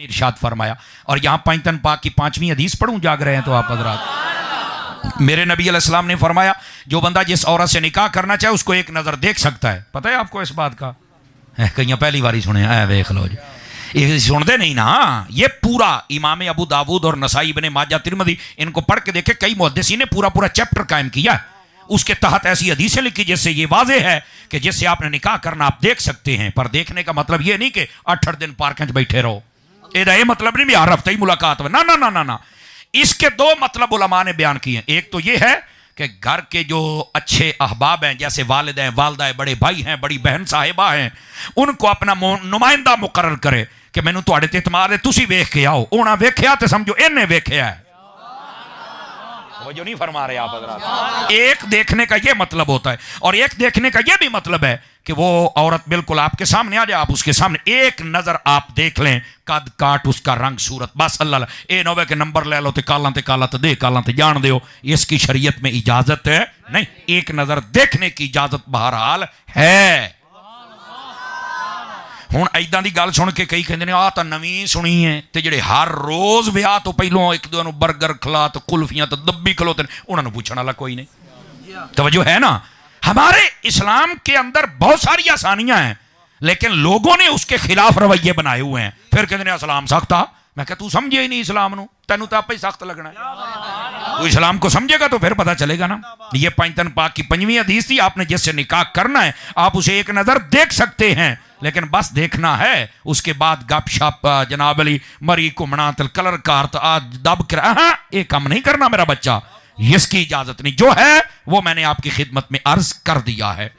इरशाद फरमाया। और यहाँ पंजतन पाक की 5वीं हदीस पढ़ूं, जाग रहे हैं तो आप हज़रात। मेरे नबी अलैहिस्सलाम ने फरमाया जो बंदा जिस औरत से निकाह करना चाहे उसको एक नज़र देख सकता है। पता है आपको इस बात का? कहीं पहली बार ही सुने, देख लो जी, ये सुनते नहीं ना। ये पूरा इमाम अबू दाऊद और नसाई इब्ने माजा तिरमिज़ी इनको पढ़ के देखे, कई मुहद्दिसीन ने पूरा पूरा चैप्टर कायम किया। उसके तहत ऐसी हदीसें लिखी जिससे ये वाज़े है कि जिससे आपने निकाह करना आप देख सकते हैं। पर देखने का मतलब ये नहीं कि 8 दिन पार्क में बैठे रहो, ये मतलब नहीं भी हर हफ्ते ही मुलाकात हो, ना ना ना ना ना। इसके 2 मतलब उलमा ने बयान किए हैं। एक तो ये है कि घर के जो अच्छे अहबाब हैं, जैसे वालिद हैं, वालदा है, बड़े भाई हैं, बड़ी बहन साहिबा हैं, उनको अपना नुमाइंदा मुकर्रर करे कि मैनू तुहाडे ते इतमाद है, तुसी वेख के आओ। उन्हें वेख्या तो समझो इन्हें वेख्या है। वो जो नहीं फरमा रहे आप हज़रात। एक देखने का ये मतलब होता है, और एक देखने का ये भी मतलब है कि वो औरत बिल्कुल आपके सामने आ जाए, आप उसके सामने एक नजर आप देख लें, कद काट, उसका रंग सूरत, बस अल्लाह ए नोवे के नंबर ले लो तो काला ते दे, काला ते जान दो। इसकी शरीयत में इजाजत है नहीं, एक नजर देखने की इजाजत बहरहाल है। हुण इदां दी गल सुन के कई कहंदे ने आ तां नवीं सुनी है, ते जिहड़े हर रोज विआह तो पहलों एक दूजे नूं बर्गर खिला तो कुल्फियां तो दब्बी खलोते उन्हां नूं पुछण वाला कोई नहीं। तवज्जो है ना? हमारे इस्लाम के अंदर बहुत सारी आसानियां हैं, लेकिन लोगों ने उसके खिलाफ रवैये बनाए हुए हैं। फिर कहते हैं इस्लाम सख्त आ। मैं कहा तू समझे ही नहीं इस्लाम नूं, तेनू तो आपे ही सख्त लगना है। तू इस्लाम को समझेगा तो फिर पता चलेगा ना। ये पंजतन पाक की 5वीं हदीस थी, आपने जिससे निकाह करना है आप उसे एक नजर देख सकते हैं, लेकिन बस देखना है। उसके बाद गपशप जनाब अली मरी घूमना तल कलर कारत दब कर ये काम नहीं करना मेरा बच्चा, इसकी इजाजत नहीं। जो है वो मैंने आपकी खिदमत में अर्ज कर दिया है।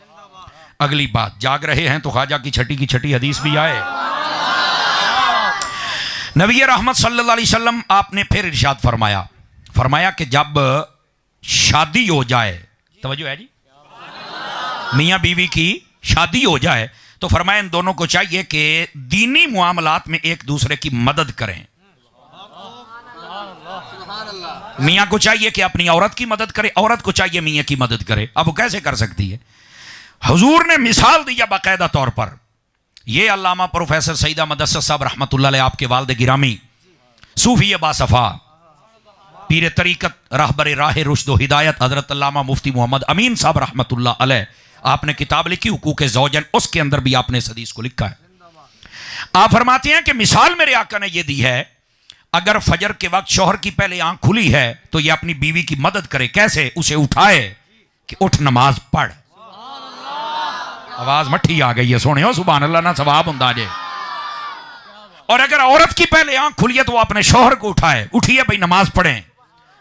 अगली बात, जाग रहे हैं तो ख्वाजा की छठी हदीस भी आए। नबी रहमत सल्लल्लाहु अलैहि वसल्लम आपने फिर इरशाद फरमाया कि जब शादी हो जाए, तवज्जो है जी, मियाँ बीवी की शादी हो जाए तो फरमाया इन दोनों को चाहिए कि दीनी मुआमलात में एक दूसरे की मदद करें। मियाँ को चाहिए कि अपनी औरत की मदद करे, औरत को चाहिए मियाँ की मदद करे। अब वो कैसे कर सकती है? हुजूर ने मिसाल दिया बाकायदा तौर पर। ये अल्लामा प्रोफेसर सईद अहमद असद साहब रहमतुल्लाह अलैह, आपके वालिद गिरामी, सूफी बासफा, पीर तरीकत, रहबर राह रुश्द व हिदायत हजरत अल्लामा मुफ्ती मोहम्मद अमीन साहब रहमतुल्लाह अलैह, आपने किताब लिखी हुकूक ज़ौजन, उसके अंदर भी आपने इस हदीस को लिखा है। आप फरमाते हैं कि मिसाल मेरे आका ने यह दी है, अगर फजर के वक्त शौहर की पहले आंख खुली है तो यह अपनी बीवी की मदद करे। कैसे? उसे उठाए कि उठ नमाज पढ़। आवाज मट्ठी आ गई है, सोने हो सुभान अल्लाह ना सवाब हुंदा जे। और अगर औरत की पहले आंख खुली है तो वो अपने शौहर को उठाए, उठिए भाई नमाज पढ़ें।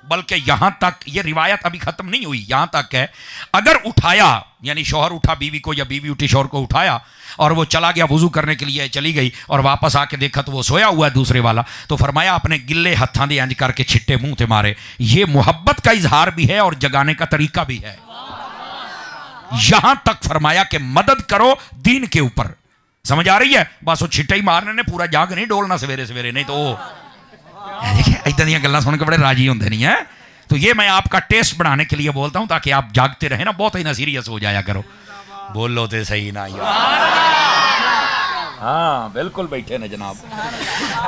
बल्कि यहां तक ये रिवायत अभी खत्म नहीं हुई, यहां तक है अगर उठाया, यानी शौहर उठा बीवी को या बीवी उठी शौहर को उठाया और वो चला गया वुजू करने के लिए, चली गई और वापस आके देखा तो वो सोया हुआ है दूसरे वाला, तो फरमाया अपने गिल्ले हत्थां दे इंज करके छिट्टे मुंह ते मारे। ये मोहब्बत का इजहार भी है और जगाने का तरीका भी है। यहां तक फरमाया कि मदद करो दीन के ऊपर। समझ आ रही है? बस वो छिट्टे ही मारने ने पूरा जाग नहीं डोलना सवेरे सवेरे, नहीं तो देखिए इदां दी गल्लां सुन के बड़े राजी होंदे नहीं है। तो ये मैं आपका टेस्ट बढ़ाने के लिए बोलता हूं ताकि आप जागते रहे ना, बहुत ही ना सीरियस हो जाया करो। बोलो तो सही ना यार। हाँ बिल्कुल बैठे ना जनाब।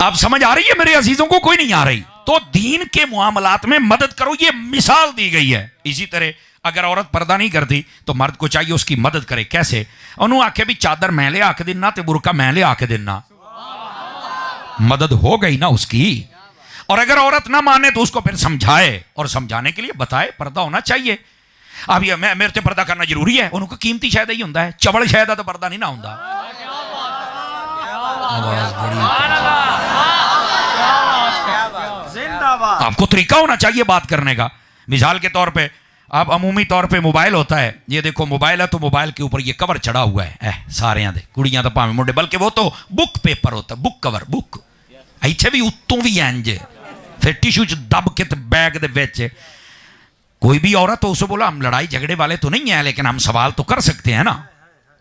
आप समझ आ रही है मेरे अजीजों को? कोई नहीं आ रही? तो दीन के मुआमलात में मदद करो, ये मिसाल दी गई है। इसी तरह अगर औरत पर्दा नहीं करती तो मर्द को चाहिए उसकी मदद करे। कैसे? उन्होंने आखे भी चादर मैं ले आके देना ते बुरका मैं ले आके देना, मदद हो गई ना उसकी। और अगर औरत ना माने तो उसको फिर समझाए और समझाने के लिए बताए पर्दा होना चाहिए। अब ये मेरे से पर्दा करना जरूरी है, उनको कीमती शायद ही होता है, चवल शायद तो पर्दा नहीं ना होता। आपको तरीका होना चाहिए बात करने का। मिसाल के तौर पे आप अमूमी तौर पे मोबाइल होता है, ये देखो मोबाइल है तो मोबाइल के ऊपर ये कवर चढ़ा हुआ है, सारे दे कुड़ियां तो भावें मुंडे, बल्कि वो तो बुक पेपर होता है, बुक कवर, बुक इत्थे भी उत्तों भी इंज फिर टिशू च दब के बैग दे विच। कोई भी औरत तो उसे बोला हम लड़ाई झगड़े वाले तो नहीं है, लेकिन हम सवाल तो कर सकते हैं ना।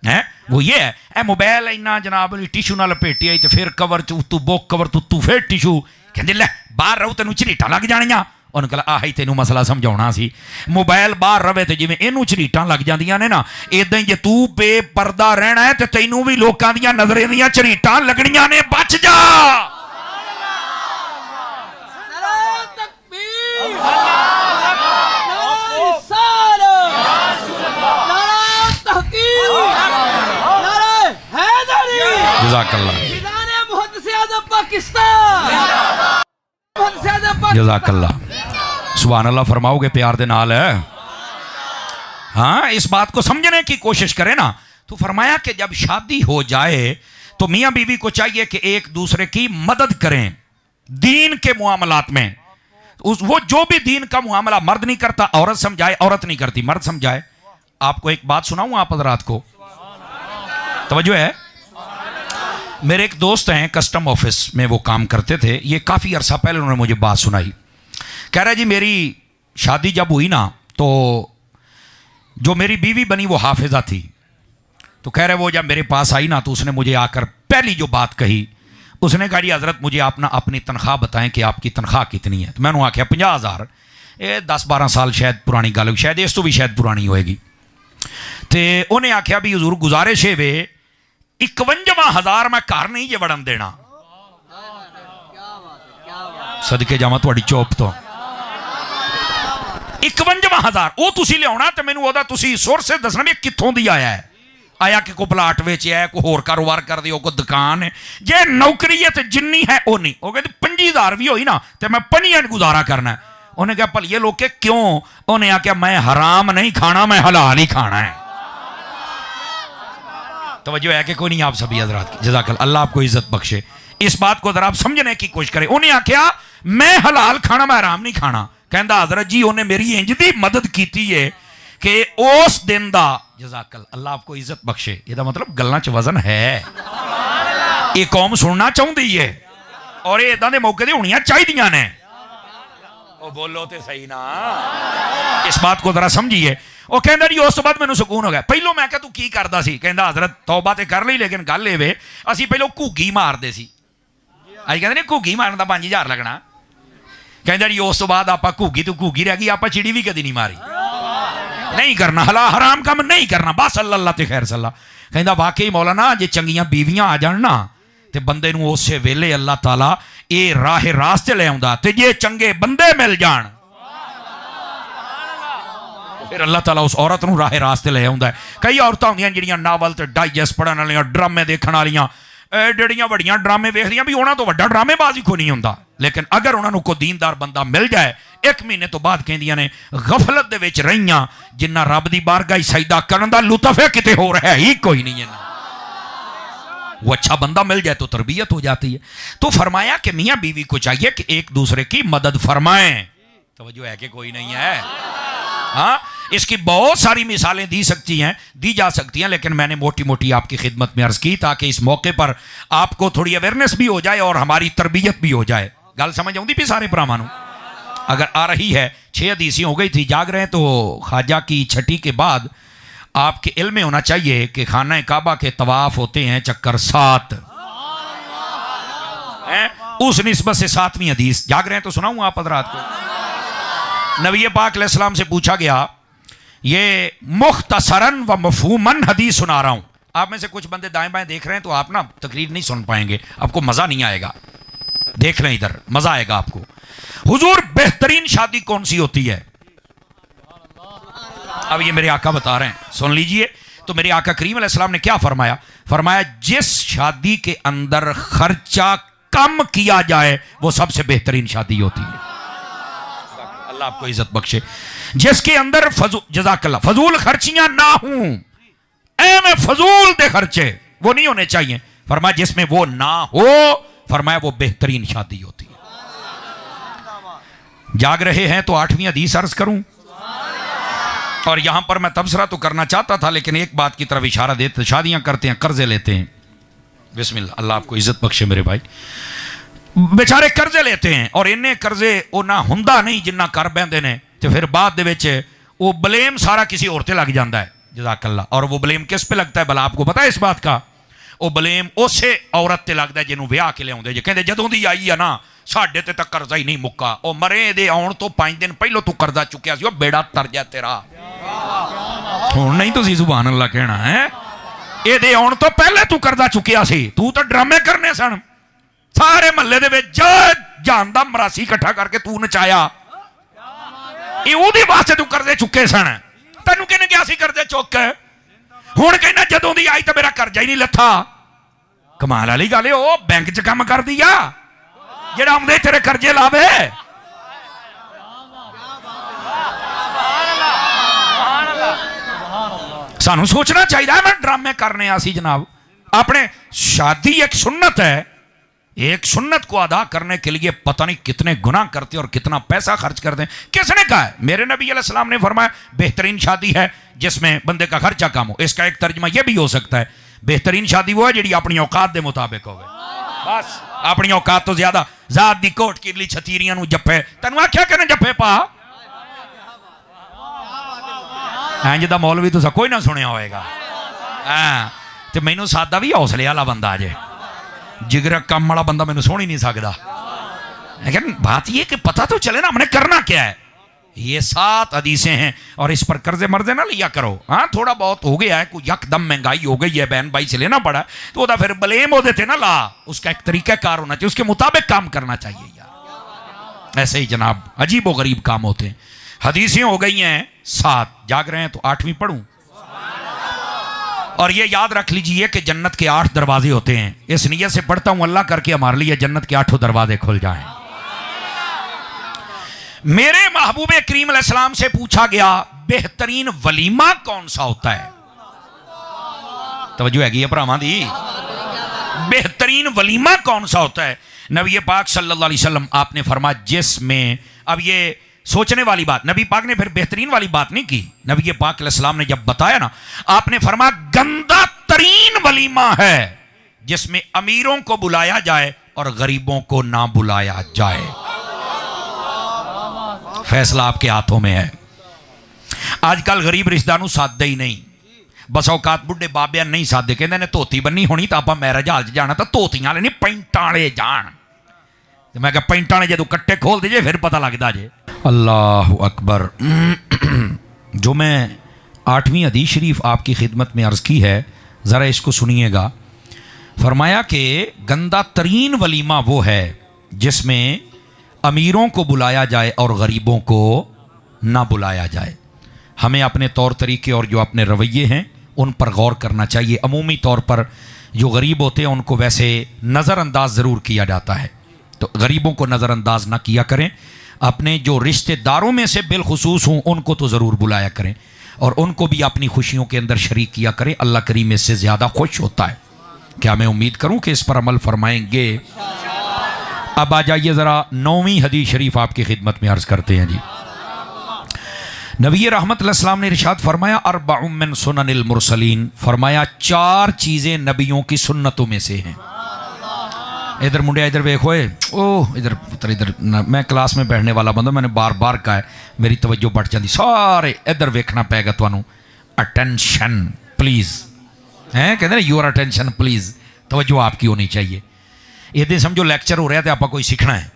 है वो ये है ए मोबाइल इन्ना जनाब टिशू ना लपेटी आई तो फिर कवर च उत्तू बुक कवर तू फिर टिशू, कहते लै बाहर रहो तेनू झरीटां लग जानियां। उन्होंने कहा आही तेनू मसला समझाउणा सी, मोबाइल बाहर रवे तो जिवें इनू झरीटां लग जांदियां ने ना, इदां ही जे तू बेपर्दा रहना है तो तैनू भी लोकां दीयां नज़रें दीयां झरीटां लगणियां ने। बच जा। जज़ाकल्लाह। सुभान अल्लाह फरमाओगे प्यार दे नाल है। हाँ, इस बात को समझने की कोशिश करें ना। तो फरमाया कि जब शादी हो जाए तो मियाँ बीवी को चाहिए कि एक दूसरे की मदद करें दीन के मुआमलात में। वो जो भी दीन का मुआमला मर्द नहीं करता औरत समझाए, औरत नहीं करती मर्द समझाए। आपको एक बात सुनाऊं आप हज़रात को, तवज्जो है। मेरे एक दोस्त हैं, कस्टम ऑफिस में वो काम करते थे। ये काफ़ी अरसा पहले उन्होंने मुझे बात सुनाई। कह रहा जी मेरी शादी जब हुई ना तो जो मेरी बीवी बनी वो हाफिज़ा थी। तो कह रहे वो जब मेरे पास आई ना तो उसने मुझे आकर पहली जो बात कही, उसने कहा जी हज़रत मुझे आप ना अपनी तनख्वाह बताएं कि आपकी तनख्वाह कितनी है। तो मैंने आख्या 50,000। ये 10-12 साल शायद पुरानी गल हो, शायद इस तो भी शायद पुरानी होएगी। तो उन्हें आख्या भी हजूर गुजारिश है वे 51,000 मैं घर नहीं जे वड़न देना। सदके जावां तुहाडी चौप तो 51,000 वो तुसी लियाना तो मैनू ओहदा तुसी सोर्स दसना भी कित्थों दी आया है। आया कि कोई प्लाट वेचिया है, कोई होर कारोबार कर दे, कोई दुकान है। जे नौकरी है तो जिन्नी है वो नहीं। वो कहते 25,000 भी होई ना तो मैं 5 गुजारा करना है। उन्हें कहा भलिए लोग के क्यों? उन्हें आख्या मैं हराम नहीं खाना, मैं हलाल ही खाना है। तवज्जो है कि कोई नहीं आप सभी हज़रात की, जज़ाकल्लाह, अल्लाह आपको इज्जत बख्शे। इस बात को जरा आप समझने की कोशिश करें। उन्हें आख्या मैं हलाल खाना, मैं हराम नहीं खाना। कहता हज़रत जी उन्हें मेरी इंज दी मदद की है कि उस दिन दा, जज़ाकल्लाह, अल्लाह आपको इज्जत बख्शे। इसका मतलब गल्लां च वजन है। ये कौम सुनना चाहती है और ये इदां दे मौके ते होनियां चाहिदियां ने। ओ बोलो ते सही ना, इस बात को जरा समझिए। वो कहता जी उस बाद मैनू सुकून हो गया। पहलों मैं क्या तू की करदा सी? कहता हज़रत तौबा ते कर ली, लेकिन गल ये वे असीं पहलों घूगी मारदे सी। अज कहते ने घूगी मारन दा 5,000 लगना। कहता जी उस बाद आप घूगी तो घूगी रह गई, आप चिड़ी भी कदी नहीं मारी। नहीं करना हला हराम काम नहीं करना, बस अल्लाह ते खैर सल्ला। कहता वाकई मौलाना जे चंगियां बीवियां आ जान ना तो बंदे नूं उस वेले अल्लाह ताला ये राह रास्ते ले आउंदा। ते जे चंगे बंदे मिल जान फिर अल्लाह ताला उस औरत नूं राह रास्ते ले आउंदा है। कई औरतां होंदियां जिहड़ियां नावल ते डाइजेस्ट पढ़न वालियां, ड्रामे देखण वालियां, ਜਿਹੜੀਆਂ ਵੱਡੀਆਂ ड्रामे वेखदियां भी उन्हां तो वड्डा ड्रामेबाज ही कोई नहीं हुंदा। लेकिन अगर उन्हां नूं कोई दीनदार बंदा मिल जाए 1 महीने तो बाद कहंदियां ने गफलत दे विच रहियां जिन्ना रब दी बारगाह सजदा करन दा लुत्फ है किते हो रहा ही कोई नहीं है। वो अच्छा बंदा मिल जाए तो तरबियत हो जाती है। तो फरमाया कि मियाँ बीवी को चाहिए कि एक दूसरे की मदद फरमाएं। तवज्जो है कि कोई नहीं है। हाँ, इसकी बहुत सारी मिसालें दी जा सकती हैं, लेकिन मैंने मोटी मोटी आपकी खिदमत में अर्ज की ताकि इस मौके पर आपको थोड़ी अवेयरनेस भी हो जाए और हमारी तरबियत भी हो जाए। गल समझ आउंदी भी सारे भरावां नूं? अगर आ रही है 6 हदीसें हो गई थी, जाग रहे हैं तो ख्वाजा की छठी के बाद आपके इल्म में होना चाहिए कि खाना काबा के तवाफ होते हैं चक्कर 7 हैं। उस निस्बत से 7वीं हदीस, जाग रहे हैं तो सुनाऊं आप हज़रात को। नबी पाक अलैहिस्सलाम से पूछा गया, ये मुख्तसरन व मफहूमन हदीस सुना रहा हूं। आप में से कुछ बंदे दाएं बाएं देख रहे हैं तो आप ना तकरीर नहीं सुन पाएंगे, आपको मजा नहीं आएगा। देख रहे हैं इधर, मजा आएगा आपको। हुजूर बेहतरीन शादी कौन सी होती है? अब ये मेरे आका बता रहे हैं, सुन लीजिए। तो मेरे आका करीम अलैहिस्सलाम ने क्या फरमाया? फरमाया जिस शादी के अंदर खर्चा कम किया जाए वो सबसे बेहतरीन शादी होती है। अल्लाह आपको इज्जत बख्शे। जिसके अंदर जज़ाकल्लाह फजूल खर्चियां ना हों, में फजूल दे खर्चे वो नहीं होने चाहिए। फरमाया जिसमें वो ना हो, फरमाया वो बेहतरीन शादी होती है। जाग रहे हैं तो 8वीं हदीस अर्ज करूं। और यहां पर मैं तबसरा तो करना चाहता था, लेकिन एक बात की तरफ इशारा देते, शादियां करते हैं कर्जे लेते हैं। बिस्मिल्लाह, अल्लाह आपको इज्जत बख्शे मेरे भाई। बेचारे कर्जे लेते हैं और इन्ने कर्जे वो ना हुंदा नहीं जिन्ना कर बहते हैं, तो फिर बाद दे विच वो ब्लेम सारा किसी और ते लग जाता है। जज़ाकल्लाह। और वो ब्लेम किस पे लगता है भला आपको पता है इस बात का? वो ब्लेम उसे औरत ते लगता है जिन्होंने ब्याह के लियाउंदे। कहते जदों दी आई है ना साडे ते तक कर्जा ही नहीं मुक्का। वो मरे दे आउण तो 5 दिन पहलों तू कर्जा चुकिया सी, बेड़ा तर जा तेरा। हुण नहीं तुसीं सुभान अल्लाह कहना है, ये आउण तो पहले तू कर्जा चुकिया सी, तू तो ड्रामे करने सन। सारे महल्ले दे विच जान दा मरासी इकट्ठा करके तू नचाया, ये उहदे वास्ते तू कर्जे चुके सन। तेनू कहने गया सी कर्जे चुक, हुण कहना जदों दी आई तो मेरा कर्जा ही नहीं लथा। कमाल वाली गल है, वो बैंक च काम कर दिया जेड़ा आउंदे तेरे कर्जे लावे। सानू सोचना चाहिए मैं ड्रामे करने आसी जनाब। अपने शादी एक सुन्नत है, एक सुन्नत को अदा करने के लिए पता नहीं कितने गुनाह करते और कितना पैसा खर्च करते हैं। किसने कहा है? मेरे नबी अलैहिस्सलाम ने फरमाया बेहतरीन शादी है जिसमें बंदे का खर्चा कम हो। इसका एक तर्जमा यह भी हो सकता है बेहतरीन शादी वो है जी अपनी औकात के मुताबिक हो। बस अपनी औकात तो ज्यादा जात दी कोट किरली छतीरियां नू जप्फे तेन आख्या कहने जप्फे पा इंज दा मौलवी तुसा कोई ना सुनिया होएगा। तो मैनू सादा भी हौसले वाला बंदा जे जिगर कम वाला बंदा मैनू सुन ही नहीं सकता। लेकिन बात यह कि पता तो चले ना हमने करना क्या है। ये 7 हदीसें हैं और इस पर कर्जे मर्जे ना लिया करो। हाँ थोड़ा बहुत हो गया है, कोई यकदम महंगाई हो गई है, बहन भाई से लेना पड़ा तो वह फिर ब्लेम हो देते ना ला। उसका एक तरीकाकार होना चाहिए, उसके मुताबिक काम करना चाहिए यार। ऐसे ही जनाब अजीब व गरीब काम होते हैं। हदीसें हो गई हैं 7, जाग रहे हैं तो 8वीं पढ़ूं। और ये याद रख लीजिए कि जन्नत के 8 दरवाजे होते हैं। इस नियत से पढ़ता हूं अल्लाह करके हमारे लिए जन्नत के 8 दरवाजे खुल जाएं। मेरे महबूब करीम अलैहिस्सलाम से पूछा गया बेहतरीन वलीमा कौन सा होता है। तवज्जो हैगी है भरावां दी। बेहतरीन वलीमा कौन सा होता है? नबी पाक सल्लल्लाहु अलैहि वसल्लम आपने फरमाया जिसमें, अब ये सोचने वाली बात, नबी पाक ने फिर बेहतरीन वाली बात नहीं की। नबी पाक अलैहिस्सलाम ने जब बताया ना, आपने फरमाया गंदा तरीन वलीमा है जिसमें अमीरों को बुलाया जाए और गरीबों को ना बुलाया जाए। फैसला आपके हाथों में है। आजकल गरीब रिश्तेदारों सादे ही नहीं, बस औकात बुढ़े बाबिया नहीं सादे, कहते ने धोती बन्नी होनी तो आप मैरिज हाल जाना तो धोतियां वाले नहीं पैंटां वाले जान। मैं क्या पैंटां वाले जो कट्टे खोल दीजिए फिर पता लगता जे। अल्लाह अकबर। जो मैं 8वीं हदीस शरीफ आपकी खिदमत में अर्ज की है, जरा इसको सुनिएगा। फरमाया कि गंदा तरीन वलीमा वो है जिसमें अमीरों को बुलाया जाए और गरीबों को ना बुलाया जाए। हमें अपने तौर तरीके और जो अपने रवैये हैं उन पर गौर करना चाहिए। अमूमी तौर पर जो गरीब होते हैं उनको वैसे नज़रअंदाज ज़रूर किया जाता है, तो गरीबों को नज़रअंदाज ना किया करें। अपने जो रिश्तेदारों में से बिलखुसूस हों उनको तो ज़रूर बुलाया करें और उनको भी अपनी खुशियों के अंदर शरीक किया करें। अल्लाह करीम इससे ज़्यादा खुश होता है। क्या मैं उम्मीद करूं कि इस पर अमल फरमाएंगे। अब आ जाइए ज़रा 9वीं हदीस शरीफ आपकी खिदमत में अर्ज़ करते हैं जी। नबी रहमत अलैहिस्सलाम ने इरशाद फरमाया अर्बउम मिन सुननिल मुरसलीन, फरमाया 4 चीज़ें नबियों की सुन्नतों में से हैं। इधर मुंडिया इधर देखो, ओह इधर पुत्र इधर। मैं क्लास में बैठने वाला बंदा, मैंने बार बार कहा है, मेरी तवज्जो बढ़ जाती। सारे इधर वेखना पेगा तुहानू। अटेंशन प्लीज़ हैं, कहते हैं योर अटेंशन प्लीज़, तवज्जो आपकी होनी चाहिए। ये समझो लेक्चर हो रहा है तो आपको कोई सीखना है।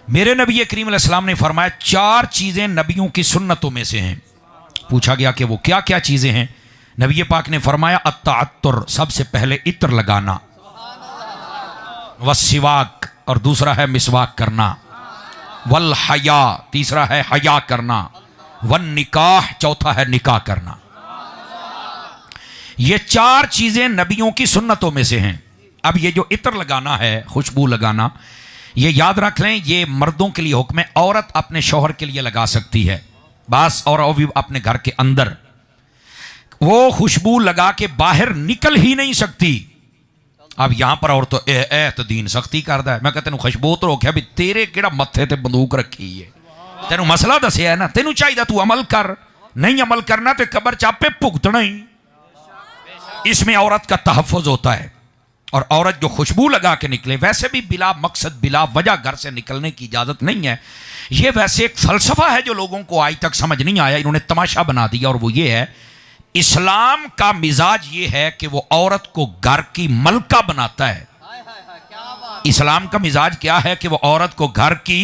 मेरे नबी करीम अलैहिस्सलाम ने फरमाया 4 चीज़ें नबियों की सुन्नतों में से हैं। पूछा गया कि वो क्या क्या चीज़ें हैं। नबी पाक ने फरमाया अत्ताअत्तुर, सबसे पहले इत्र लगाना, वस्सिवाक और दूसरा है मिसवाक करना, वल हया तीसरा है हया करना, वन निकाह चौथा है निकाह करना। ये 4 चीज़ें नबियों की सुन्नतों में से हैं। अब ये जो इत्र लगाना है, खुशबू लगाना, ये याद रख लें ये मर्दों के लिए हुक्म है। औरत अपने शौहर के लिए लगा सकती है बस, और वो भी अपने घर के अंदर। वो खुशबू लगा के बाहर निकल ही नहीं सकती। अब यहां पर और तो दीन सख्ती करता है। मैं कहता तेन खुशबू तो रोकया भी तेरे केड़ा मत्थे ते बंदूक रखी है, तेन मसला दसिया है ना, तेन चाहिए तू अमल कर। नहीं अमल करना तो कब्र च आपे भुगतना ही। इसमें औरत का तहफ़्फ़ुज़ होता है। और औरत जो खुशबू लगा के निकले, वैसे भी बिला मकसद बिला वजह घर से निकलने की इजाज़त नहीं है। ये वैसे एक फ़लसफ़ा है जो लोगों को आज तक समझ नहीं आया, इन्होंने तमाशा बना दिया। और वो ये है, इस्लाम का मिजाज ये है कि वो औरत को घर की मलका बनाता है। इस्लाम का मिजाज क्या है कि वो औरत को घर की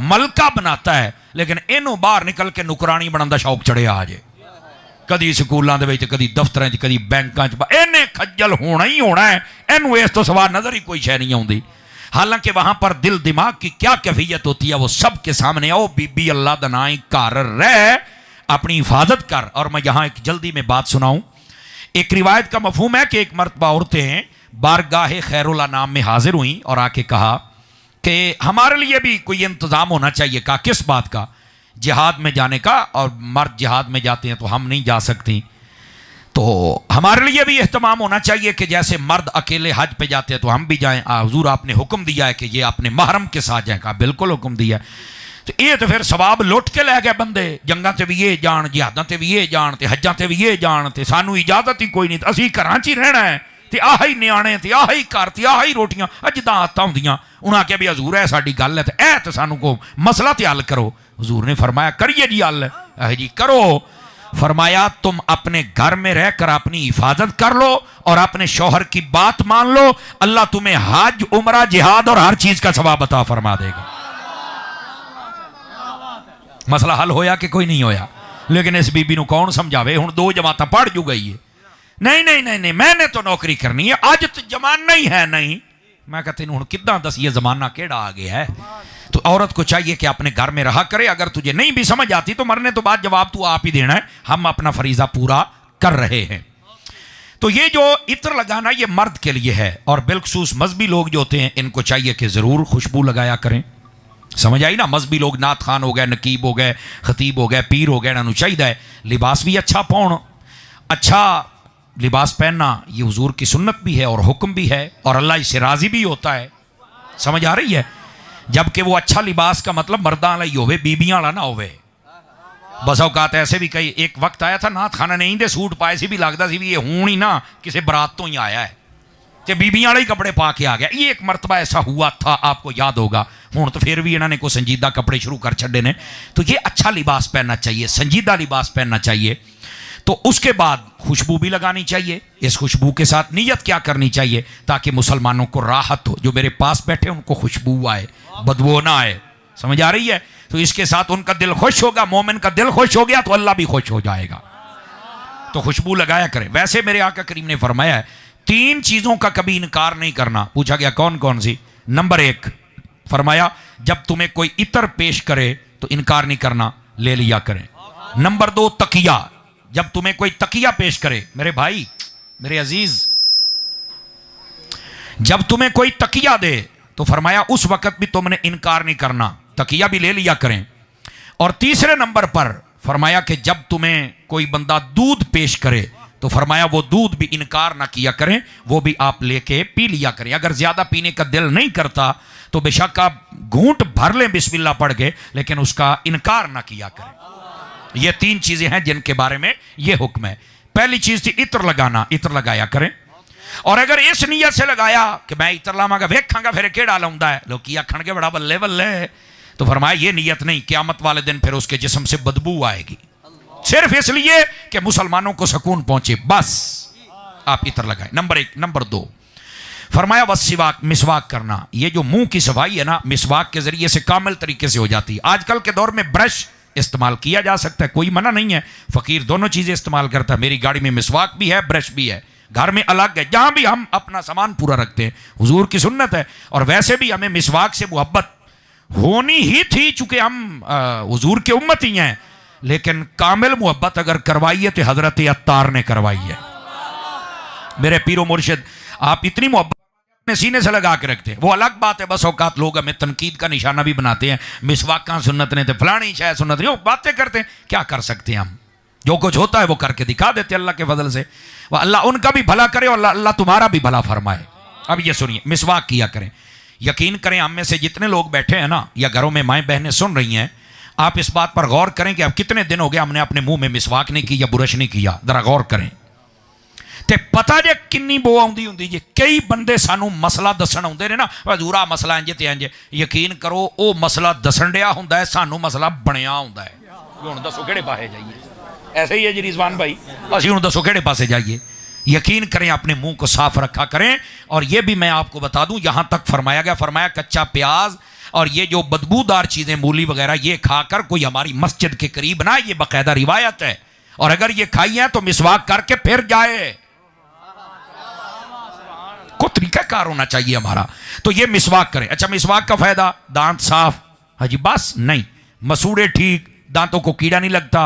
मलका बनाता है। लेकिन इनू बाहर निकल के नुकरानी बनने का शौक चढ़िया आ जाए, कदी स्कूलों के कदी दफ्तर कदी बैंकों इन्हें खज्जल होना ही होना है। इनू इस तो सवा नज़र ही कोई शह नहीं आती। हालांकि वहां पर दिल दिमाग की क्या कैफियत होती है वो सब के सामने। आओ बीबी अल्लाह दा नाई घर रह, अपनी हिफाजत कर। और मैं यहाँ एक जल्दी में बात सुनाऊं। एक रिवायत का मफहूम है कि एक मरतबा औरतें बारगाह खैरुल अनाम में हाजिर हुई और आके कहा कि हमारे लिए भी कोई इंतज़ाम होना चाहिए। कहा किस बात का? जिहाद में जाने का। और मर्द जिहाद में जाते हैं तो हम नहीं जा सकती। तो हमारे लिए भी एहतमाम होना चाहिए कि जैसे मर्द अकेले हज पे जाते हैं तो हम भी जाएं। हुजूर आपने हुक्म दिया है कि ये आपने महरम के साथ जाए। कहा बिल्कुल हुक्म दिया। तो ये तो फिर सवाब लुट के लै गए बंदे, जंगां ते भी ये जान, जिहादां ते भी ये जान, ते हज्जां ते भी ये जान, ते सानू इजाजत ही कोई नहीं, असीं घरां च ही रहना है, ते आह ही न्याणे, ते आह ही घर, ते आह ही रोटियां, जिद्दां आदतां हुंदियां। उन्हें आख्या भी हजूर है साडी गल है, तो ऐ सानू को मसला ते हल करो। हजूर ने फरमाया करिए जी हल, जी करो। फरमाया तुम अपने घर में रहकर अपनी हिफाजत कर लो और अपने शौहर की बात मान लो, अल्लाह तुम्हें हज, उमरा, जिहाद और हर चीज का सवाब अता फरमा देगा। मसला हल होया कि कोई नहीं होया। लेकिन इस बीबी को कौन समझावे, हुण 2 जमातां पढ़ जू गई है। नहीं नहीं नहीं नहीं, मैंने तो नौकरी करनी है, अज तो जमाना ही है नहीं। मैं कहते तेन हुण किद्दां दसीए जमाना केड़ा आ गया है। तो औरत को चाहिए कि अपने घर में रहा करे। अगर तुझे नहीं भी समझ आती तो मरने तो बाद जवाब तू आप ही देना है, हम अपना फरीजा पूरा कर रहे हैं। तो ये जो इत्र लगाना ये मर्द के लिए है, और बिलखसूस मजहबी लोग जो होते हैं इनको चाहिए कि जरूर खुशबू लगाया करें। समझ आई ना। मजहबी लोग नात खान हो गए, नकीब हो गए, खतीब हो गए, पीर हो गए, इन्होंने चाहिए लिबास भी अच्छा पाउन। अच्छा लिबास पहनना ये हुजूर की सुन्नत भी है और हुक्म भी है, और अल्लाह इससे राजी भी होता है। समझ आ रही है। जबकि वो अच्छा लिबास का मतलब मर्दां वाला ही होवे, बीबियां वाला ना होवे। बस औकात ऐसे भी कई एक वक्त आया था नात खाना नहीं दे सूट पाए सी भी लगता सी भी ये हूं ही ना किसी बरात तो ही आया है, तो बीबियां वाले ही कपड़े पा के आ गया। ये एक मरतबा ऐसा हुआ था, आपको याद होगा। हूँ तो फिर भी इन्होंने कोई संजीदा कपड़े शुरू कर छड़े ने। तो ये अच्छा लिबास पहनना चाहिए, संजीदा लिबास पहनना चाहिए। तो उसके बाद खुशबू भी लगानी चाहिए। इस खुशबू के साथ नीयत क्या करनी चाहिए, ताकि मुसलमानों को राहत हो, जो मेरे पास बैठे उनको खुशबू आए, बदबू ना आए। समझ आ रही है। तो इसके साथ उनका दिल खुश होगा, मोमिन का दिल खुश हो गया तो अल्लाह भी खुश हो जाएगा। तो खुशबू लगाया करें। वैसे मेरे आका करीम ने फरमाया है 3 चीजों का कभी इनकार नहीं करना। पूछा गया कौन कौन सी। नंबर 1 फरमाया जब तुम्हें कोई इतर पेश करे तो इनकार नहीं करना, ले लिया करें। नंबर 2 तकिया, जब तुम्हें कोई तकिया पेश करे, मेरे भाई मेरे अजीज, जब तुम्हें कोई तकिया दे तो फरमाया उस वक्त भी तुमने इनकार नहीं करना, तकिया भी ले लिया करें। और तीसरे नंबर पर फरमाया कि जब तुम्हें कोई बंदा दूध पेश करे तो फरमाया वो दूध भी इनकार ना किया करें, वो भी आप लेके पी लिया करें। अगर ज्यादा पीने का दिल नहीं करता तो बेशक आप घूंट भर लें बिस्मिल्लाह पढ़ के, लेकिन उसका इनकार ना किया करें। ये 3 चीजें हैं जिनके बारे में ये हुक्म है। पहली चीज थी इत्र लगाना, इत्र लगाया करें। और अगर इस नीयत से लगाया कि मैं इत्र लावांगा वेखांगा फिर केड़ा लाउंदा है, लोग की आखणगे बड़ा बल्ले बल्ले, तो फरमाया ये नीयत नहीं, क़यामत वाले दिन फिर उसके जिस्म से बदबू आएगी, सिर्फ इसलिए कि मुसलमानों को सुकून पहुंचे, बस आप इत्र लगाए। नंबर 1। नंबर 2 फरमाया वस्सिवाक, मिसवाक करना। ये जो मुंह की सफाई है ना, मिसवाक के जरिए से कामिल तरीके से हो जाती है। आजकल के दौर में ब्रश इस्तेमाल किया जा सकता है, कोई मना नहीं है। फकीर दोनों चीजें इस्तेमाल करता है। मेरी गाड़ी में मिसवाक भी है, ब्रश भी है, घर में अलग है, जहां भी हम अपना सामान पूरा रखते हैं, हुजूर की सुन्नत है। और वैसे भी हमें मिसवाक से मोहब्बत होनी ही थी, चूंकि हम हुजूर के उम्मत ही हैं। लेकिन कामिल मोहब्बत अगर करवाई है तो हजरत अत्तार ने करवाई है। मेरे पीरो मुर्शिद आप इतनी मोहब्बत अपने सीने से लगा के रखते हैं, वो अलग बात है। बस औकात लोग हमें तनकीद का निशाना भी बनाते हैं, मिसवाक सुन्नत ने तो फलानी शायद सुन्नत नहीं, वो बातें करते हैं। क्या कर सकते हैं हम, जो कुछ होता है वो करके दिखा देते अल्लाह के फजल से। वह अल्लाह उनका भी भला करे और अल्लाह तुम्हारा भी भला फरमाए। अब ये सुनिए, मिसवाक किया करें। यकीन करें हम में से जितने लोग बैठे हैं ना, या घरों में माएँ बहनें सुन रही हैं, आप इस बात पर गौर करें कि अब कितने दिन हो गए हमने अपने मुंह में मिसवाक नहीं की या बुरश नहीं किया। जरा गौर करें ते पता जे किन्नी बो आउंदी हुंदी जे। कई बंदे सानू मसला दसन आउंदे ने ना, हजूरा मसला इंज ते इंज, यकीन करो वो मसला दसन डिया हुंदा है, सानू मसला बनया हुंदा है। हुण दसो किहड़े पासे जाइए। ऐसे ही है जी रिजवान भाई, असीं हुण दसो किहड़े पासे जाइए। यकीन करें अपने मुंह को साफ रखा करें। और ये भी मैं आपको बता दूं, यहां तक फरमाया गया, फरमाया कच्चा प्याज और ये जो बदबूदार चीजें मूली वगैरह ये खाकर कोई हमारी मस्जिद के करीब ना, ये बाकायदा रिवायत है। और अगर ये खाई है तो मिसवाक करके फिर जाए, को तरीकाकार होना चाहिए हमारा। तो ये मिसवाक करें। अच्छा मिसवाक का फायदा, दांत साफ, हाजी बस नहीं, मसूड़े ठीक, दांतों को कीड़ा नहीं लगता,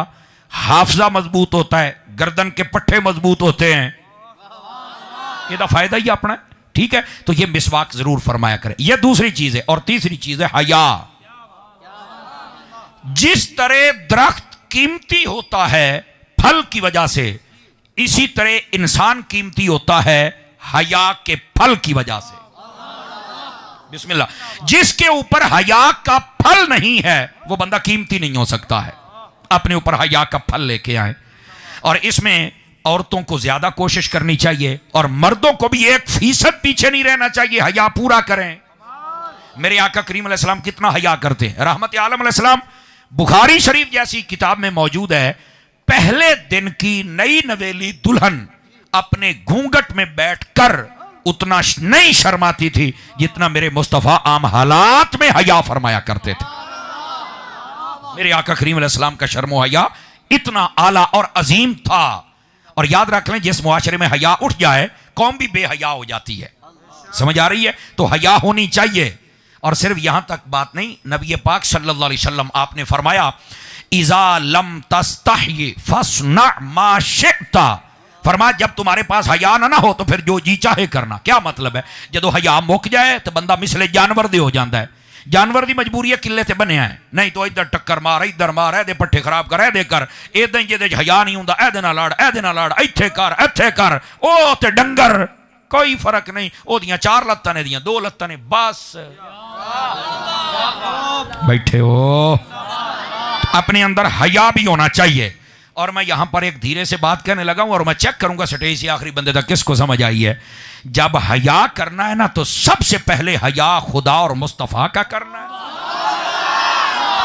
हाफजा मजबूत होता है, गर्दन के पट्टे मजबूत होते हैं, ये तो फायदा ही अपना है। ठीक है, तो ये मिसवाक जरूर फरमाया करें। ये दूसरी चीज है। और तीसरी चीज है हया। जिस तरह दरख्त कीमती होता है फल की वजह से, इसी तरह इंसान कीमती होता है हया के फल की वजह से। बिस्मिल्लाह। जिसके ऊपर हया का फल नहीं है वो बंदा कीमती नहीं हो सकता है। अपने ऊपर हया का फल लेके आए। और इसमें औरतों को ज्यादा कोशिश करनी चाहिए और मर्दों को भी 1% पीछे नहीं रहना चाहिए। हया पूरा करें। मेरे आका करीम अलैहिस्सलाम कितना हया करते हैं। रहमत आलम अलैहिस्सलाम बुखारी शरीफ जैसी किताब में मौजूद है, पहले दिन की नई नवेली दुल्हन अपने घूंघट में बैठकर उतना नहीं शर्माती थी जितना मेरे मुस्तफा आम हालात में हया फरमाया करते थे। मेरे आका करीम अलैहिस्सलाम का शर्मो हया इतना आला और अजीम था। और याद रख लें, जिस मुआशरे में हया उठ जाए कौम भी बेहया हो जाती है। समझ आ रही है? तो हया होनी चाहिए। और सिर्फ यहां तक बात नहीं, नबी पाक सल्लल्लाहु अलैहि वसल्लम आपने फरमाया इज़ा लम तस्तही फस्ना मा शिअता। फरमाया जब तुम्हारे पास हया ना हो तो फिर जो जी चाहे करना। क्या मतलब है? जदों हया मुक जाए तो बंदा मिसले जानवर दे हो जाता है। जानवर की मजबूरी है किले ते बनया है, नहीं तो इधर टक्कर मार इधर मार, ए पट्ठे खराब कर, ए कर इदां जिहदे च हया नहीं हुंदा, ए नाल लड़, ए नाल लड़, इत्थे कर ओ ते डंगर कोई फर्क नहीं। ओदियां 4 लत्तां ने, दियां 2 लत्तां ने, बस बैठे हो। अपने अंदर हया भी होना चाहिए। और मैं यहां पर एक धीरे से बात करने लगा हूं और मैं चेक करूंगा स्टेज से आखिरी बंदे तक किसको समझ आई है। जब हया करना है ना तो सबसे पहले हया खुदा और मुस्तफा का करना है,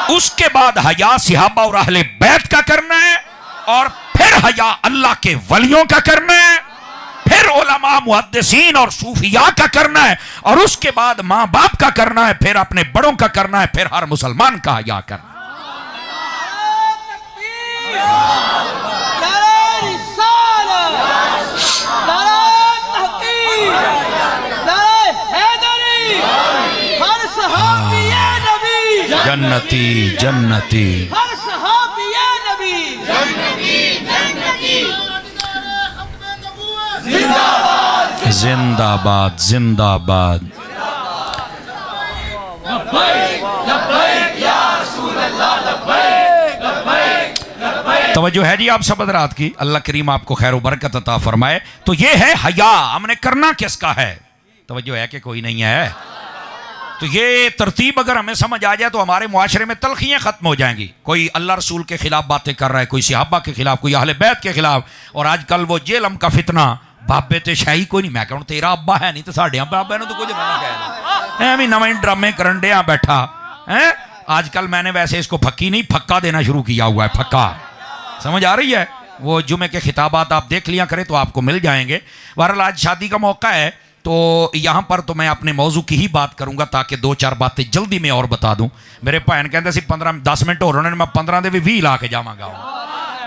उसके बाद हया सिहाबा और अहले बैत का करना है, और फिर हया अल्लाह के वलियों का करना है, फिर उलमा मुहद्दिसीन और सूफिया का करना है, और उसके बाद मां बाप का करना है, फिर अपने बड़ों का करना है, फिर हर मुसलमान का हया करना है। जन्नती जन्नती जिंदाबाद जिंदाबाद। तवज्जो है जी आप सब हज़रात की। अल्लाह करीम आपको खैर बरकत अता फरमाए। तो ये है हया। हमने करना किसका है? तवज्जो है कि कोई नहीं है? तो ये तरतीब अगर हमें समझ आ जाए तो हमारे मुआशरे में तलखियाँ खत्म हो जाएंगी। कोई अल्लाह रसूल के खिलाफ बातें कर रहा है, कोई सहाबा के खिलाफ, कोई अहले बैत के खिलाफ। और आजकल वो जेलम का फितना, बाबे तो शाही कोई नहीं। मैं कहूँ तेरा अब्बा है नहीं तो साढ़े बाबे ने तो कुछ नहीं कह रहा, नवे ड्रामे करन डे बैठा है। आजकल मैंने वैसे इसको फक्की नहीं फक्का देना शुरू किया हुआ है। फक्का समझ आ रही है? वो जुमे के खिताबात आप देख लिया करें तो आपको मिल जाएंगे। बहरहाल आज शादी का मौका है तो यहाँ पर तो मैं अपने मौजू की ही बात करूंगा ताकि 2-4 बातें जल्दी में और बता दूं। मेरे भैन कहते सी 15-10 मिनट हो रहे हैं, मैं 15 दे भी 20 ला के जावांगा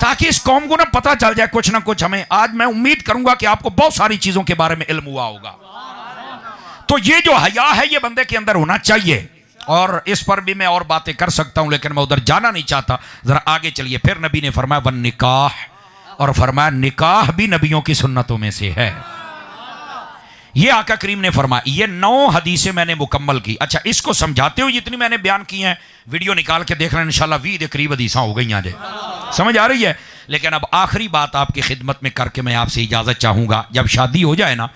ताकि इस कौम को ना पता चल जाए कुछ ना कुछ हमें। आज मैं उम्मीद करूंगा कि आपको बहुत सारी चीजों के बारे में इल्म हुआ होगा। तो ये जो हया है ये बंदे के अंदर होना चाहिए। और इस पर भी मैं और बातें कर सकता हूं लेकिन मैं उधर जाना नहीं चाहता। जरा आगे चलिए। फिर नबी ने फरमाया वन निकाह, और फरमाया निकाह भी नबियों की सुन्नतों में से है। ये आका करीम ने फरमाया। ये 9 हदीसें मैंने मुकम्मल की। अच्छा, इसको समझाते हुए जितनी मैंने बयान की हैं वीडियो निकाल के देख लें, इंशाल्लाह 20 के करीब हदीसा हो गई आज। समझ आ रही है? लेकिन अब आखिरी बात आपकी खिदमत में करके मैं आपसे इजाज़त चाहूँगा। जब शादी हो जाए ना,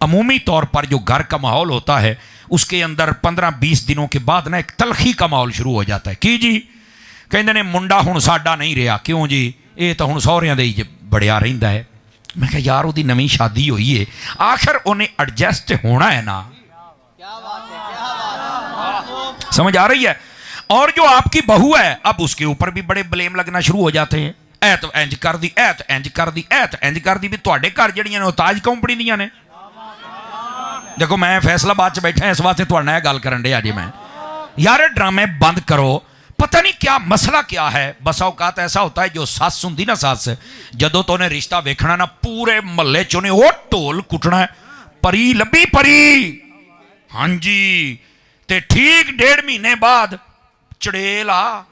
अमूमी तौर पर जो घर का माहौल होता है उसके अंदर 15-20 दिनों के बाद ना एक तलखी का माहौल शुरू हो जाता है कि जी कहते ने मुंडा हुण साडा नहीं रहा। क्यों जी? ये तो हुण सौहरियां दे ही बड़िया रहिंदा है। मैं कहा यार उदी नवी शादी हुई है, आखिर उन्हें एडजस्ट होना है ना। समझ आ रही है? और जो आपकी बहू है अब उसके ऊपर भी बड़े ब्लेम लगना शुरू हो जाते हैं। ऐ तो इंज कर दी, ऐ तो इंज कर दी, ऐ तो इंज कर दी। भी तुहाडे घर जड़ियां ने ताज कंपनी दियां ने। देखो मैं फैसलाबाद च बैठा इस वास्ते तुहाडे नाल गल करन डया जी। मैं यार ड्रामे बंद करो। पता नहीं क्या मसला क्या है। बसा औकात ऐसा होता है जो सस हुंदी ना, सस जदों तो उन्हें रिश्ता वेखना ना पूरे महल्ले च उन्हें वो ढोल कुटना है, परी लंबी परी। हाँ जी, ते ठीक 1.5 महीने बाद चड़ेल आ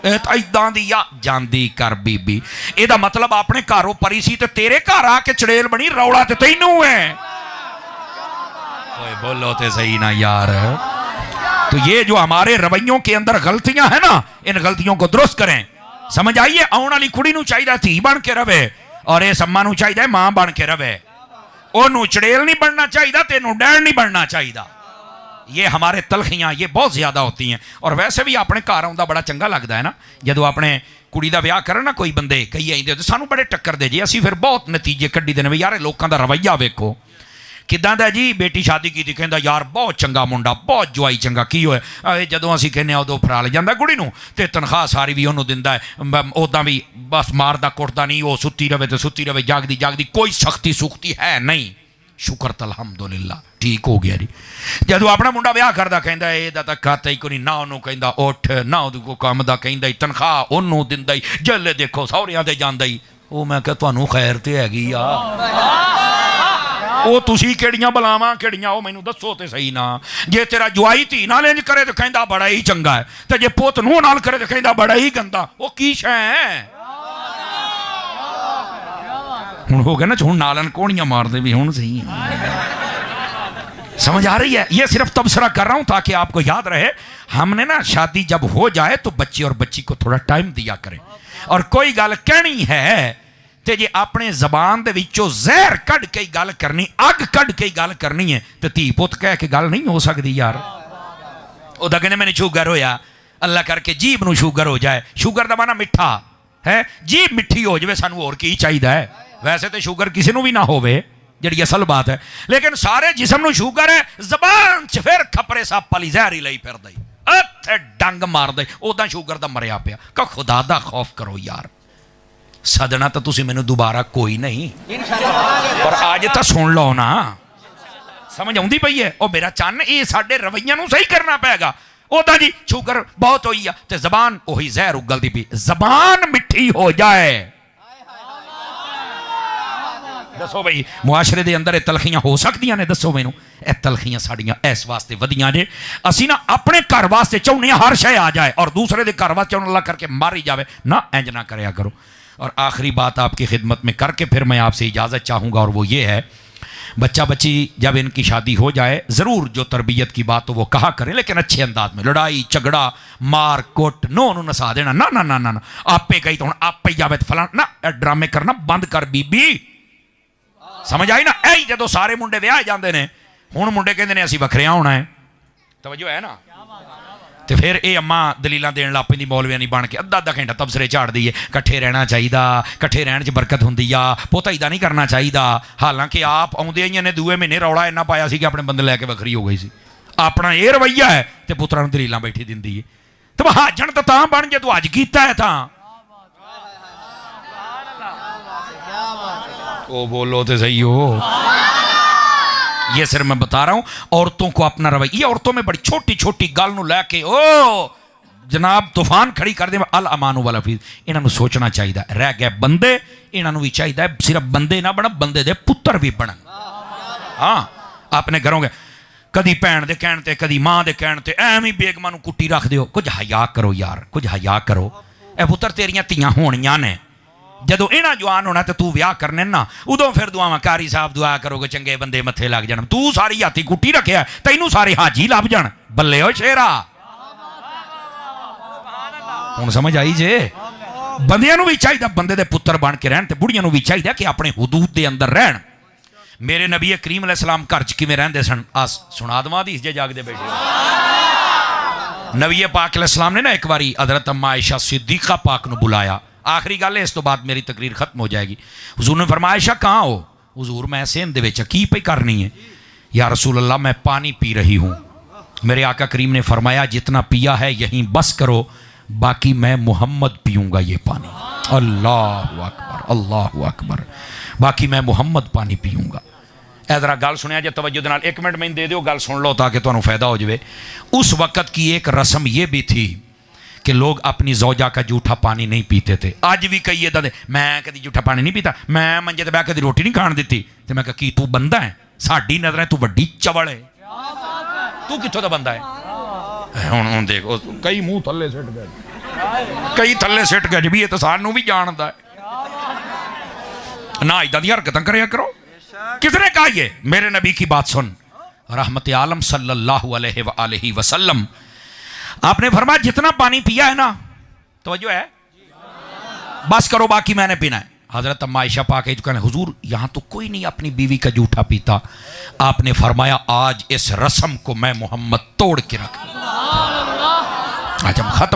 इदां दी आ जांदी कर बीबी। एदा मतलब अपने घरों परी सी ते तेरे घर आके चड़ेल बनी। रौला ते तैनू है। ओए बोलो ते सही ना यार। तो ये जो हमारे रवैयों के अंदर गलतियां हैं ना, इन गलतियों को दुरुस्त करें। समझ आइए? आने वाली कुड़ी नूं चाहिए धी बन के रवे। और इस अम्मा नूं चाहिए मां बन के रवे, ओनू चड़ेल नहीं बनना चाहिए, तेनू डैन नहीं बनना चाहिए। ये हमारे तलखियां ये बहुत ज्यादा होती हैं। और वैसे भी अपने घर आउंदा बड़ा चंगा लगता है ना, जो अपने कुड़ी का विआह करन ना कोई बंदे कई आइंदे तो सानू बड़े टक्कर दे जी, असीं फिर बहुत नतीजे कड्डी देने। यार लोगों का रवैया वेखो किदां दा जी, बेटी शादी की कहंदा यार बहुत चंगा मुंडा, बहुत जवाई चंगा, की होया जदों असीं कहने उदों फराल जांदा कुड़ी नूं ते तनख्वाह सारी भी उहनूं दिंदा है, उदां भी बस मारदा कुटदा नहीं, वो सुत्ती रवे तो सुत्ती रवे, जागदी जागदी, कोई सख्ती सुख्ती है नहीं। शुक्र तो अलहमदुलिल्लाह ठीक हो गया जी। जदों अपना मुंडा विआह करदा कहंदा इहदा तां खाता ही कोई नहीं, ना उहनूं कहंदा उठ, ना उहदे कोई काम दा कहंदा ही, तनख्वाह उहनूं दिंदा ही, जेल्ले देखो सहुरियां ते जांदा ही। ਉਹ मैं क्या तुहानू खैर तो हैगी आ, ਉਹ ਤੁਸੀਂ ਕਿਹੜੀਆਂ ਬਲਾਵਾਂ ਕਿਹੜੀਆਂ, ਉਹ ਮੈਨੂੰ ਦੱਸੋ ਤੇ ਸਹੀ ਨਾ। ਜੇ ਤੇਰਾ ਜਵਾਈ ਧੀ ਨਾਲ ਇੰਜ ਕਰੇ ਤੇ ਕਹਿੰਦਾ ਬੜਾ ਹੀ ਚੰਗਾ ਹੈ, ਤੇ ਜੇ ਪੁੱਤ ਨੂੰ ਨਾਲ ਕਰੇ ਤੇ ਕਹਿੰਦਾ ਬੜਾ ਹੀ ਗੰਦਾ, ਉਹ ਕੀ ਸ਼ੈ ਹੈ। ਹੁਣ ਹੋ ਗਿਆ ना ਹੁਣ नालन कोहणियां मारते भी हूँ सही है। समझ आ रही है। ये सिर्फ तबसरा कर रहा हूँ ताकि आपको याद रहे। हमने ना शादी जब हो जाए तो बच्चे और बच्ची को थोड़ा टाइम दिया करें, और कोई गल कहनी है तो जे अपने जबान दे विचों जहर कढ़ के गल करनी, अग कढ़ के गल करनी है तो धी पुत कह के गल नहीं हो सकती यार। उदा कहने मैंने शुगर होया, अल्लाह करके जीभ नूं शुगर हो जाए, शुगर दा माना मिठा है, जीभ मिठी हो जाए, सानू होर की चाहिदा है। वैसे तो शुगर किसी नूं भी ना होवे जिहड़ी असल बात है, लेकिन सारे जिसम नूं शुगर है, जबान च फिर खपरे सप वाली जहर ही लई फिरदा ही, इत्थे डंग मारदा ही, उदां शुगर दा मरिया पिया। का खुदा दा खौफ करो यार। सदना तो तुसी मैनू दोबारा कोई नहीं, पर आज तो सुन लो ना, समझ आउंदी पई है। ओ मेरा चन्न ये साडे रवैया नूं सही करना पेगा। ओदा जी शुगर बहुत होई आ ते जबान ओही जहर उगलदी पई, जबान मिठी हो जाए। दसो भाई मुआशरे दे अंदर तलखियां हो सकदियां ने? दसो मैनू। ए तलखियां साड़ियां इस वास्ते वधियां जे असी ना अपने घर वास्ते चाहुंदे हर शय आ जाए, और दूसरे दे घर वास्ते अल्लाह करके मारी जाए ना, इंज ना करया करो। और आखिरी बात आपकी खिदमत में करके फिर मैं आपसे इजाज़त चाहूँगा, और वो ये है, बच्चा बच्ची जब इनकी शादी हो जाए ज़रूर जो तरबियत की बात तो वो कहा करें, लेकिन अच्छे अंदाज में। लड़ाई झगड़ा मार कुट नो नसा देना, ना ना ना ना, आपे गई तो हूँ आपे ही जावे फलाना ना, ड्रामे करना बंद कर बीबी। समझ आई ना। ऐ जो सारे मुंडे विआह जाते हैं, हुण मुंडे कहते हैं असीं वखरिया होना है, तवज्जो है ना। तो फिर ये अम्मा दलील देन लग पैंदी, मौलविया नहीं बन के अद्धा अद्धा घंटा तबसरे झाड़ दी है, कट्ठे रहना चाहिए, कट्ठे रहने च बरकत होंदी आ, पोता इदा नहीं करना चाहिए। हालांकि आप आउंदे ही ने दूए महीने रौला इन्ना पाया सी कि अपने बंदे लैके वखरी हो गई सी। अपना ये रवैया है तो पुत्रा दलील बैठी दिंदी है। तो हाजन तो तां बन जे तू अज कीता है तां। ओ बोलो तो सही हो। ये सिर्फ मैं बता रहा हूं औरतों को अपना रवैया। ये औरतों में बड़ी छोटी छोटी गल नूं लैके ओ जनाब तूफान खड़ी कर दे, अल अमानु वाला फीस। इन्हों सोचना चाहिए, रह गए बंदे, इन्हों भी चाहिए सिर्फ बंदे ना बन, बंदे दे पुत्र भी बनन। हाँ अपने घरों के कदी भैन के कहण ते कदी मां के कहण ते एवं ही बेगमां नूं कुट्टी रख दिओ। कुछ हया करो यार, कुछ हया करो। ए पुत्र तेरियां धीआं होणियां ने, जदों इन्हां जवान होना तो तू विआह करने ना, उदों फिर दुआवां कारी साहब दुआ करोगे चंगे बंदे मत्थे लग जाण। तू सारी हाथी कुट्टी रखिया, तैनूं सारे हाजी लभ जाण। बल्ले ओ शेरा। हुण समझ आई जे। बंदियां नूं भी चाहिए बंदे दे पुत्र बन के रहण, ते बुढ़ियां नूं भी चाहिए कि अपने हुदूद दे अंदर रहण। मेरे नबी करीम अलैहिस्सलाम घर च किवें रहिंदे सन, आ सुणा दवां हदीस जे जागदे बैठे। नबी पाक अलैहिस्सलाम ने ना एक बारी हज़रत अम्मा आयशा सिद्दीक़ा पाक नूं बुलाया। आखिरी गल है, इस तो बाद मेरी तकरीर खत्म हो जाएगी। हुजूर ने फरमाया आयशा कहाँ हो? हुजूर मैं सेंध दे विच की पे करनी है? या रसूल अल्लाह मैं पानी पी रही हूँ। मेरे आका करीम ने फरमाया जितना पिया है यहीं बस करो, बाकी मैं मोहम्मद पीऊँगा ये पानी। अल्लाहु अकबर, अल्लाहु अकबर। बाकी मैं मोहम्मद पानी पीऊँगा। ए जरा गल सुनिया जे तवज्जो दे नाल, एक मिनट मैंने दे दो, गल सुन लो ताकि तुहानूं फायदा हो जाए। उस वक़्त की एक रस्म ये भी थी कि लोग अपनी जौजा का जूठा पानी नहीं पीते थे। अज भी कई इदां दे, मैं कभी जूठा पानी नहीं पीता, मैं मंजे ते बैठ कभी रोटी नहीं खाण दित्ती। तो मैं कहा की तू बंदा है? साडी नज़रें तू वड्डी चवल है, तू कित्थों दा बंदा है? हुण देख कई मुंह थल्ले सिट गए, कई थल्ले सिट गए भी, ये तो सानू भी जानदा है ना। इदां दी हरकतां करया करो। किसने कहा ये? मेरे नबी की बात सुन, रहमत आलम सल्लल्लाहु अलैहि वसल्लम। आपने फरमाया जितना पानी पिया है ना, तवज्जो है, बस करो बाकी मैंने पीना है। हज़रत अम्मा आयशा पाक है तो कहने हुजूर यहाँ तो कोई नहीं अपनी बीवी का जूठा पीता। आपने फरमाया आज इस रस्म को मैं मोहम्मद तोड़ के रख, आज हम ख़त्म